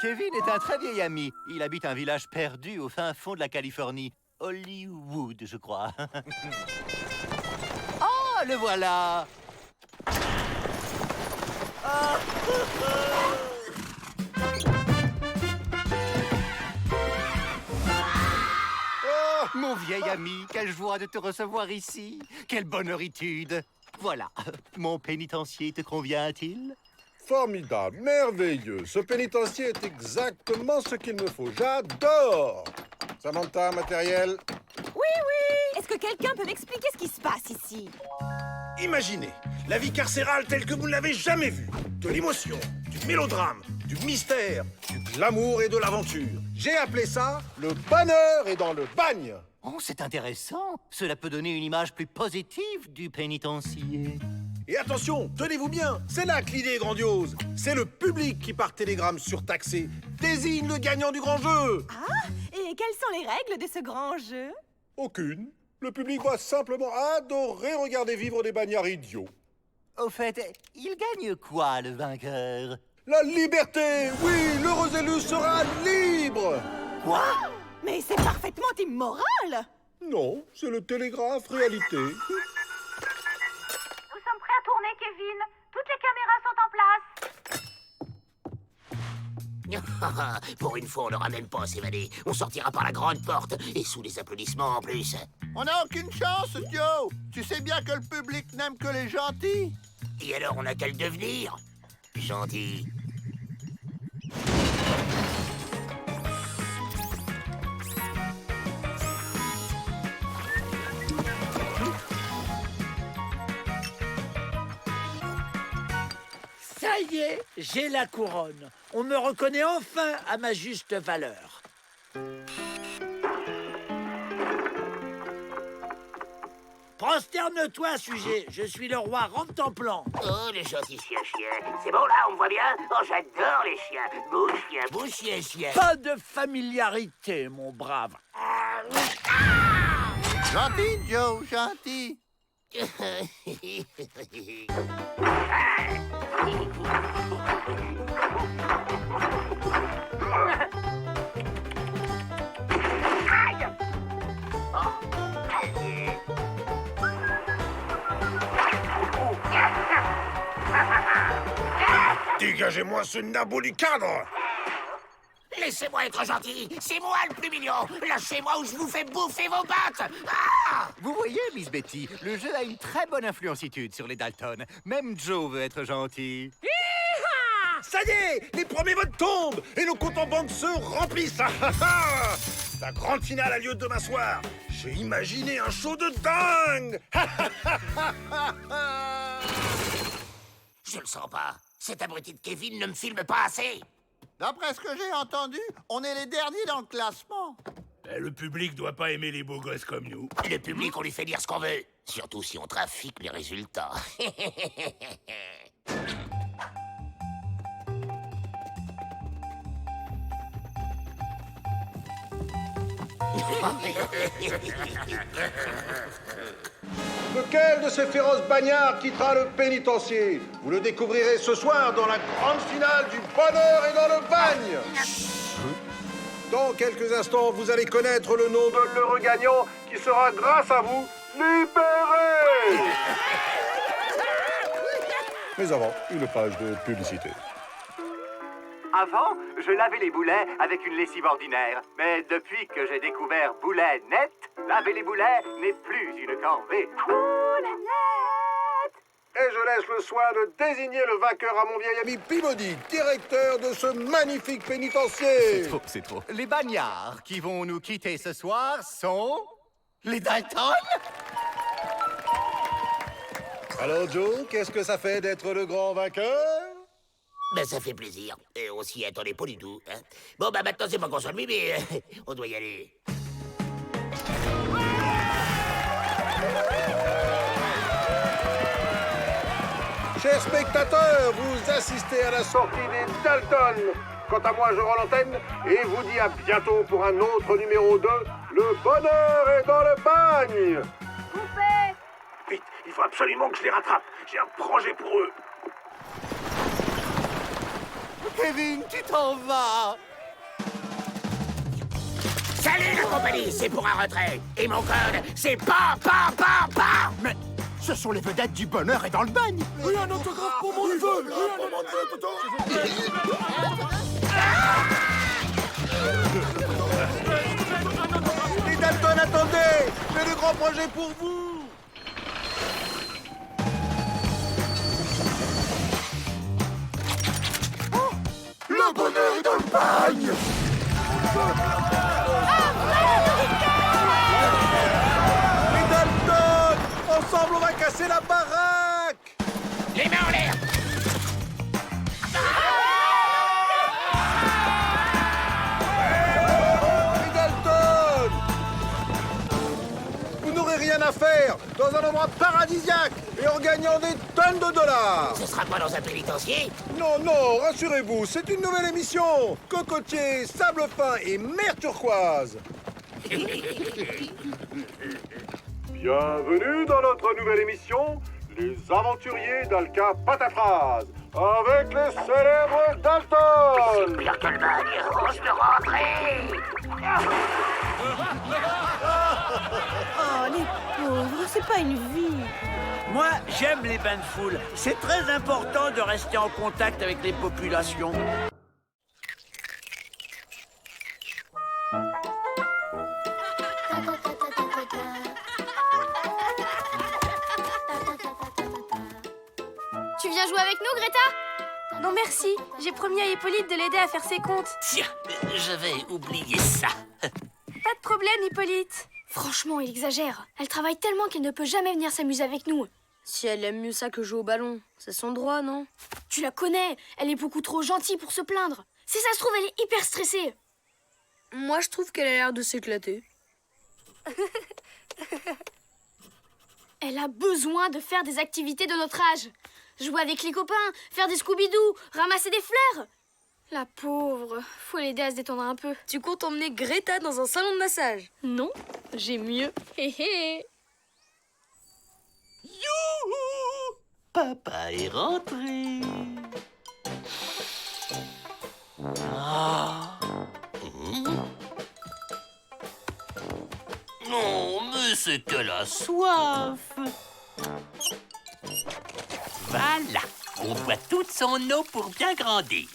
Kevin est un très vieil ami. Il habite un village perdu au fin fond de la Californie. Hollywood, je crois. Oh, le voilà! Ah. Oh, mon vieil ami, quelle joie de te recevoir ici. Quelle bonheuritude. Voilà, mon pénitencier te convient-il? Formidable, merveilleux. Ce pénitencier est exactement ce qu'il me faut. J'adore. Samantha, matériel. Oui, oui! Est-ce que quelqu'un peut m'expliquer ce qui se passe ici? Imaginez la vie carcérale telle que vous ne l'avez jamais vue. De l'émotion, du mélodrame, du mystère, du glamour et de l'aventure. J'ai appelé ça le bonheur est dans le bagne. Oh, c'est intéressant. Cela peut donner une image plus positive du pénitencier. Et attention, tenez-vous bien, c'est là que l'idée est grandiose. C'est le public qui, par télégramme surtaxé, désigne le gagnant du grand jeu. Ah! Et quelles sont les règles de ce grand jeu? Aucune. Le public va simplement adorer regarder vivre des bagnards idiots. Au fait, il gagne quoi, le vainqueur? La liberté! Oui, l'heureux élu sera libre! Quoi? Mais c'est parfaitement immoral! Non, c'est le télégraphe réalité. Nous sommes prêts à tourner, Kevin. Toutes les caméras sont en place. Pour une fois, on n'aura même pas à s'évader. On sortira par la grande porte, et sous les applaudissements en plus. On n'a aucune chance, Joe. Tu sais bien que le public n'aime que les gentils. Et alors, on n'a qu'à le devenir. Gentil. Ça y est, j'ai la couronne. On me reconnaît enfin à ma juste valeur. Prosterne-toi, sujet. Je suis le roi Rentemplant. Oh, le gentil chien. C'est bon, là, on me voit bien? Oh, j'adore les chiens. Beau chien. Pas de familiarité, mon brave. Gentil, Joe, gentil. Dégagez-moi ce nabot du cadre! Laissez-moi être gentil. C'est moi le plus mignon. Lâchez-moi ou je vous fais bouffer vos pattes. Ah! Vous voyez, Miss Betty, le jeu a une très bonne influencitude sur les Dalton. Même Joe veut être gentil. Ça y est, les premiers votes tombent et nos comptes en banque se remplissent. La grande finale a lieu demain soir. J'ai imaginé un show de dingue. Je le sens pas. Cet abruti de Kevin ne me filme pas assez. D'après ce que j'ai entendu, on est les derniers dans le classement. Le public doit pas aimer les beaux gosses comme nous. Le public, on lui fait dire ce qu'on veut. Surtout si on trafique les résultats. Lequel de ces féroces bagnards quittera le pénitencier? Vous le découvrirez ce soir dans la grande finale du bonheur et dans le bagne. Dans quelques instants, vous allez connaître le nom de l'heureux gagnant qui sera, grâce à vous, libéré. Mais avant, une page de publicité. Avant, je lavais les boulets avec une lessive ordinaire. Mais depuis que j'ai découvert Boulet Net, laver les boulets n'est plus une corvée. Boulet net! Et je laisse le soin de désigner le vainqueur à mon vieil ami Peabody, directeur de ce magnifique pénitencier. C'est trop. Les bagnards qui vont nous quitter ce soir sont... les Dalton? Alors Joe, qu'est-ce que ça fait d'être le grand vainqueur? Ben, ça fait plaisir. Et on s'y attendait pas du tout. Hein. Bon, bah maintenant, c'est pas qu'on s'ennuie, mais on doit y aller. Chers spectateurs, vous assistez à la sortie des Dalton. Quant à moi, je rends l'antenne et vous dis à bientôt pour un autre numéro 2, Le bonheur est dans le bagne. Coupé! Vite, il faut absolument que je les rattrape. J'ai un projet pour eux. Kevin, tu t'en vas. Salut la compagnie, c'est pour un retrait. Et mon code, c'est PAM. Mais ce sont les vedettes du bonheur et dans le bagne. Un autographe pour mon neveu. Les Dalton, attendez! J'ai de grands projets pour vous! Le bonheur est dans le bagne. Les Dalton! Ensemble, on va casser la baraque! Les mains en l'air. Les Dalton! Vous n'aurez rien à faire dans un endroit paradisiaque et en gagnant des tonnes de dollars! Ce sera pas dans un pénitencier? Non, non, rassurez-vous, c'est une nouvelle émission! Cocotier, sable fin et mer turquoise! Bienvenue dans notre nouvelle émission, Les Aventuriers d'Alka Pataphrase, avec les célèbres Dalton! Pire que le bagne, on se peut rentrer. Oh, les pauvres, c'est pas une vie. Moi, j'aime les bains de foule. C'est très important de rester en contact avec les populations. Tu viens jouer avec nous, Greta? Non, merci. J'ai promis à Hippolyte de l'aider à faire ses comptes. Tiens, je vais oublier ça. Pas de problème, Hippolyte. Franchement, il exagère. Elle travaille tellement qu'elle ne peut jamais venir s'amuser avec nous. Si elle aime mieux ça que jouer au ballon, c'est son droit, non? Tu la connais, elle est beaucoup trop gentille pour se plaindre. Si ça se trouve, elle est hyper stressée. Moi, je trouve qu'elle a l'air de s'éclater. Elle a besoin de faire des activités de notre âge. Jouer avec les copains, faire des Scooby-Doo, ramasser des fleurs. La pauvre, faut l'aider à se détendre un peu. Tu comptes emmener Greta dans un salon de massage? Non, j'ai mieux. Hé hé. Youhou! Papa est rentré. Ah. Non, mais c'est qu'elle a soif. Voilà, on boit toute son eau pour bien grandir.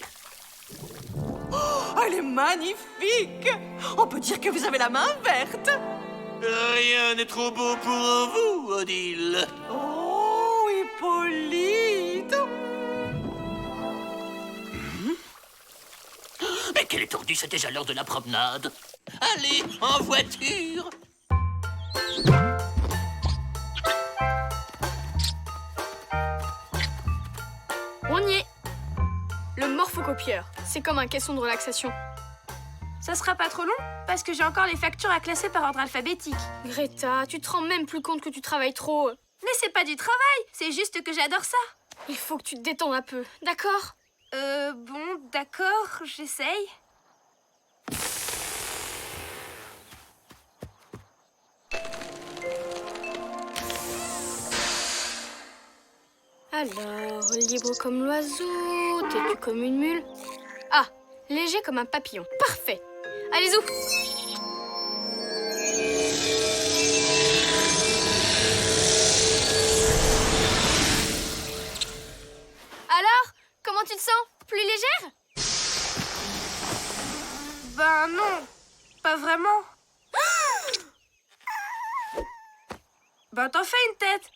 Oh, elle est magnifique. On peut dire que vous avez la main verte. Rien n'est trop beau pour vous, Odile. Oh, Hippolyte. Mais quelle étendue, c'est déjà l'heure de la promenade. Allez, en voiture. On y est. Le morphocopieur, c'est comme un caisson de relaxation. Ça sera pas trop long, parce que j'ai encore les factures à classer par ordre alphabétique. Greta, tu te rends même plus compte que tu travailles trop. Mais c'est pas du travail, c'est juste que j'adore ça. Il faut que tu te détendes un peu, d'accord? Bon, d'accord, j'essaye. Alors, libre comme l'oiseau, têtu comme une mule. Ah, léger comme un papillon. Parfait. Allez, zou. Alors, comment tu te sens? Plus légère? Ben non, pas vraiment. Ben t'en fais une tête.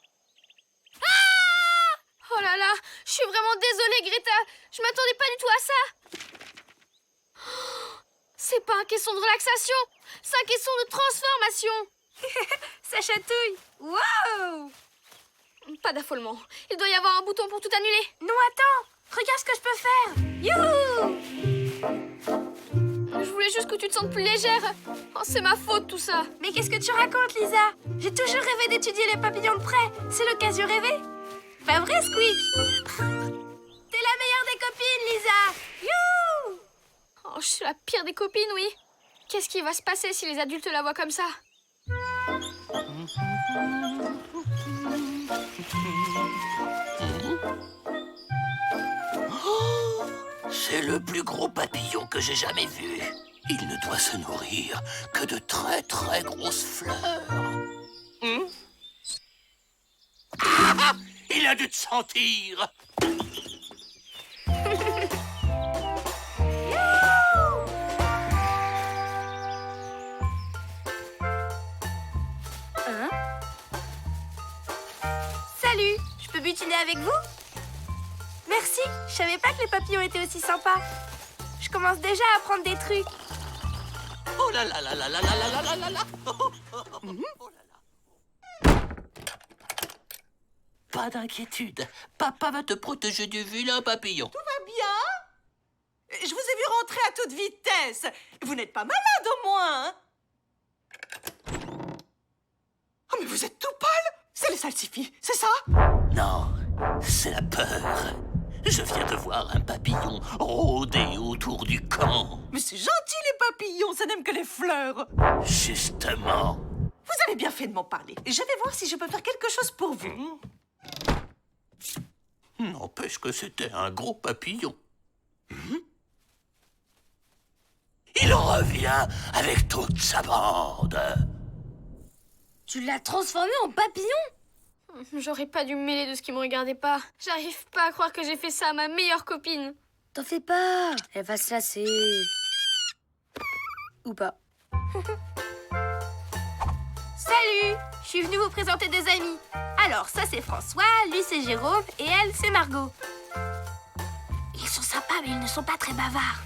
Oh là là, je suis vraiment désolée, Greta. Je m'attendais pas du tout à ça. C'est pas un caisson de relaxation, c'est un caisson de transformation. Ça chatouille. Waouh! Pas d'affolement. Il doit y avoir un bouton pour tout annuler. Non, attends. Regarde ce que je peux faire. Youhou! Je voulais juste que tu te sentes plus légère. Oh, c'est ma faute tout ça. Mais qu'est-ce que tu racontes, Lisa? J'ai toujours rêvé d'étudier les papillons de près. C'est l'occasion rêvée. Pas vrai, Squeak? T'es la meilleure des copines, Lisa. Youhou! Oh, je suis la pire des copines, oui. Qu'est-ce qui va se passer si les adultes la voient comme ça? C'est le plus gros papillon que j'ai jamais vu. Il ne doit se nourrir que de très très grosses fleurs. Ah, il a dû te sentir. Salut, je peux butiner avec vous? Merci, je savais pas que les papillons étaient aussi sympas. Je commence déjà à apprendre des trucs. Oh là là là là là là là là là là. Oh là là. Pas d'inquiétude, papa va te protéger du vilain papillon. Tout va bien? Je vous ai vu rentrer à toute vitesse. Vous n'êtes pas malade au moins, hein? Oh, mais vous êtes tout pâle. C'est le salsifis, c'est ça? Non, c'est la peur. Je viens de voir un papillon rôder autour du camp. Mais c'est gentil, les papillons, ça n'aime que les fleurs. Justement. Vous avez bien fait de m'en parler. Je vais voir si je peux faire quelque chose pour vous. N'empêche que c'était un gros papillon. Il revient avec toute sa bande. Tu l'as transformé en papillon? J'aurais pas dû me mêler de ce qui me regardait pas. J'arrive pas à croire que j'ai fait ça à ma meilleure copine. T'en fais pas, elle va se lasser. Ou pas. Salut, je suis venue vous présenter des amis. Alors, ça c'est François, lui c'est Jérôme et elle c'est Margot. Ils sont sympas mais ils ne sont pas très bavards.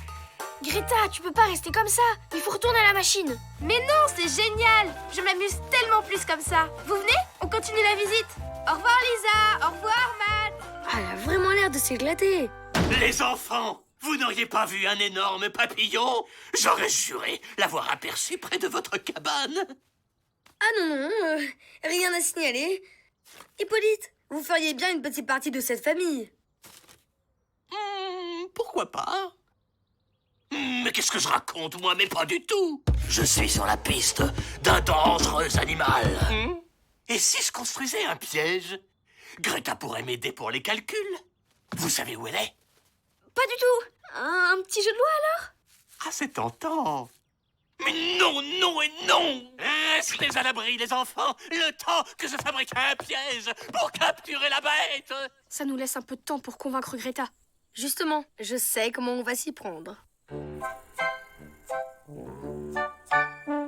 Greta, tu peux pas rester comme ça. Il faut retourner à la machine. Mais non, c'est génial. Je m'amuse tellement plus comme ça. Vous venez? On continue la visite. Au revoir Lisa, au revoir Matt. Ah, elle a vraiment l'air de s'éclater. Les enfants, vous n'auriez pas vu un énorme papillon? J'aurais juré l'avoir aperçu près de votre cabane. Ah non, rien à signaler. Hippolyte, vous feriez bien une petite partie de cette famille. Pourquoi pas? Mais qu'est-ce que je raconte, moi? Mais pas du tout. Je suis sur la piste d'un dangereux animal. Et si je construisais un piège? Greta pourrait m'aider pour les calculs. Vous savez où elle est? Pas du tout. Un petit jeu de loi alors? Ah, c'est tentant. Mais non, non et non! Restez à l'abri, les enfants, le temps que je fabrique un piège pour capturer la bête! Ça nous laisse un peu de temps pour convaincre Greta. Justement, je sais comment on va s'y prendre.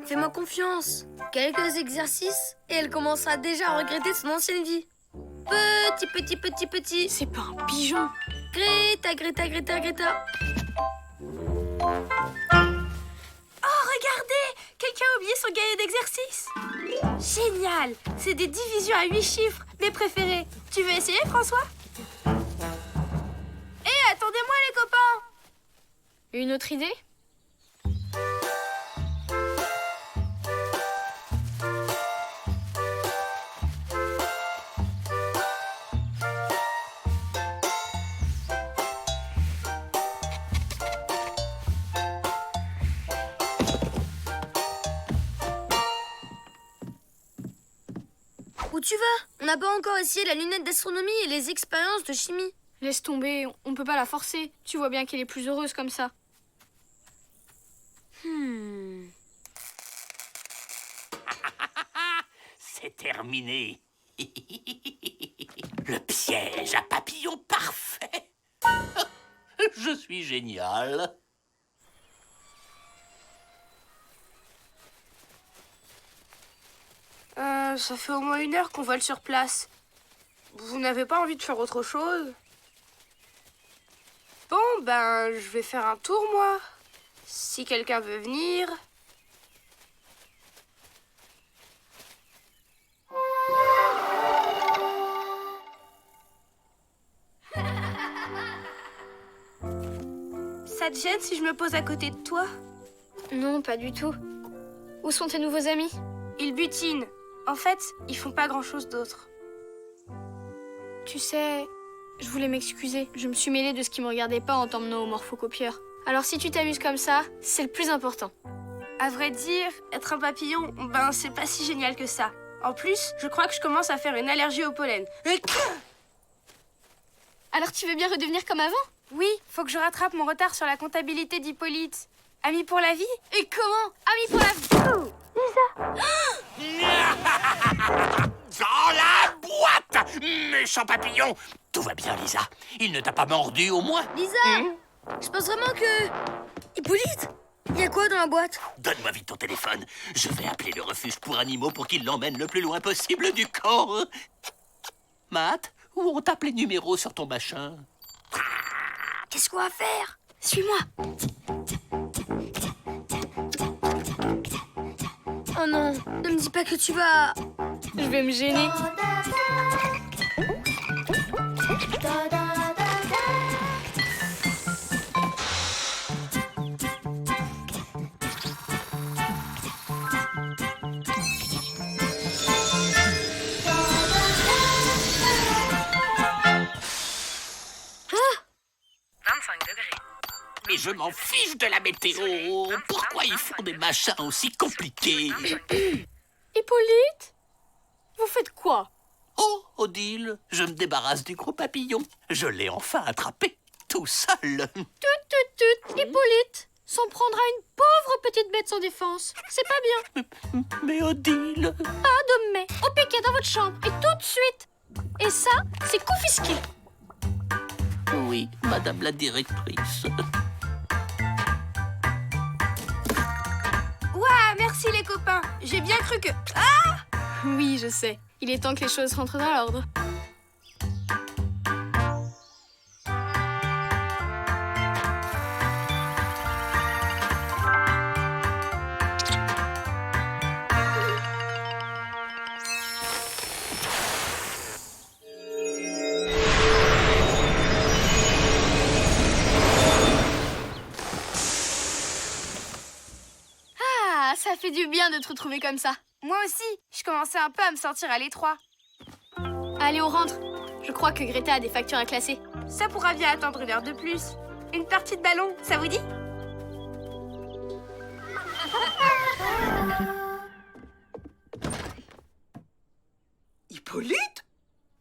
Fais-moi confiance. Quelques exercices et elle commencera déjà à regretter son ancienne vie. Petit. C'est pas un pigeon. Greta. Oh, regardez! Quelqu'un a oublié son cahier d'exercice. Génial! C'est des divisions à 8 chiffres, mes préférés. Tu veux essayer, François? Hé, attendez-moi, les copains! Une autre idée? Où tu vas? On n'a pas encore essayé la lunette d'astronomie et les expériences de chimie. Laisse tomber, on peut pas la forcer. Tu vois bien qu'elle est plus heureuse comme ça. C'est terminé. Le piège à papillon parfait. Je suis génial. Ça fait au moins 1 heure qu'on vole sur place. Vous n'avez pas envie de faire autre chose? Bon, ben, je vais faire un tour, moi. Si quelqu'un veut venir... Ça te gêne si je me pose à côté de toi? Non, pas du tout. Où sont tes nouveaux amis? Ils butinent. En fait, ils font pas grand-chose d'autre. Tu sais, je voulais m'excuser. Je me suis mêlée de ce qui me regardait pas en t'emmenant au morphocopieur. Alors si tu t'amuses comme ça, c'est le plus important. À vrai dire, être un papillon, ben c'est pas si génial que ça. En plus, je crois que je commence à faire une allergie au pollen. Alors tu veux bien redevenir comme avant? Oui, faut que je rattrape mon retard sur la comptabilité d'Hippolyte. Ami pour la vie? Et comment? Ami pour la vie. Dans la boîte! Méchant papillon! Tout va bien, Lisa. Il ne t'a pas mordu, au moins? Lisa, je pense vraiment que... Hippolyte, il y a quoi dans la boîte? Donne-moi vite ton téléphone. Je vais appeler le refuge pour animaux pour qu'il l'emmène le plus loin possible du camp. Matt, où on tape les numéros sur ton machin? Qu'est-ce qu'on va faire? Suis-moi. Oh non, ne me dis pas que tu vas... Je vais me gêner. Mais je m'en fiche de la météo. Pourquoi ils font des machins aussi compliqués? Hippolyte? Vous faites quoi? Oh, Odile, je me débarrasse du gros papillon. Je l'ai enfin attrapé, tout seul. Tut. Hippolyte s'en prendra une pauvre petite bête sans défense. C'est pas bien. Mais Odile... Pas de mais. Au piquet dans votre chambre. Et tout de suite. Et ça, c'est confisqué. Oui, madame la directrice. Ouah, merci les copains. J'ai bien cru que... Oui, je sais. Il est temps que les choses rentrent dans l'ordre. Ah, ça fait du bien de te retrouver comme ça. Moi aussi, je commençais un peu à me sentir à l'étroit. Allez, on rentre. Je crois que Greta a des factures à classer. Ça pourra bien attendre une heure de plus. Une partie de ballon, ça vous dit? Hippolyte?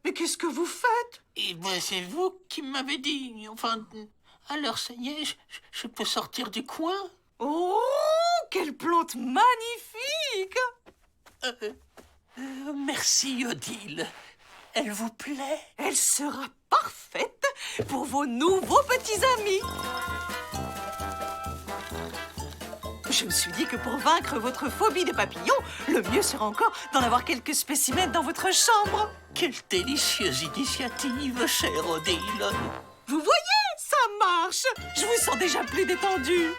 Mais qu'est-ce que vous faites? Et ben, c'est vous qui m'avez dit. Enfin, alors ça y est, je peux sortir du coin? Oh, quelle plante magnifique! Merci, Odile. Elle vous plaît? Elle sera parfaite pour vos nouveaux petits amis. Je me suis dit que pour vaincre votre phobie des papillons, le mieux serait encore d'en avoir quelques spécimens dans votre chambre. Quelle délicieuse initiative, chère Odile. Vous voyez, ça marche. Je vous sens déjà plus détendu.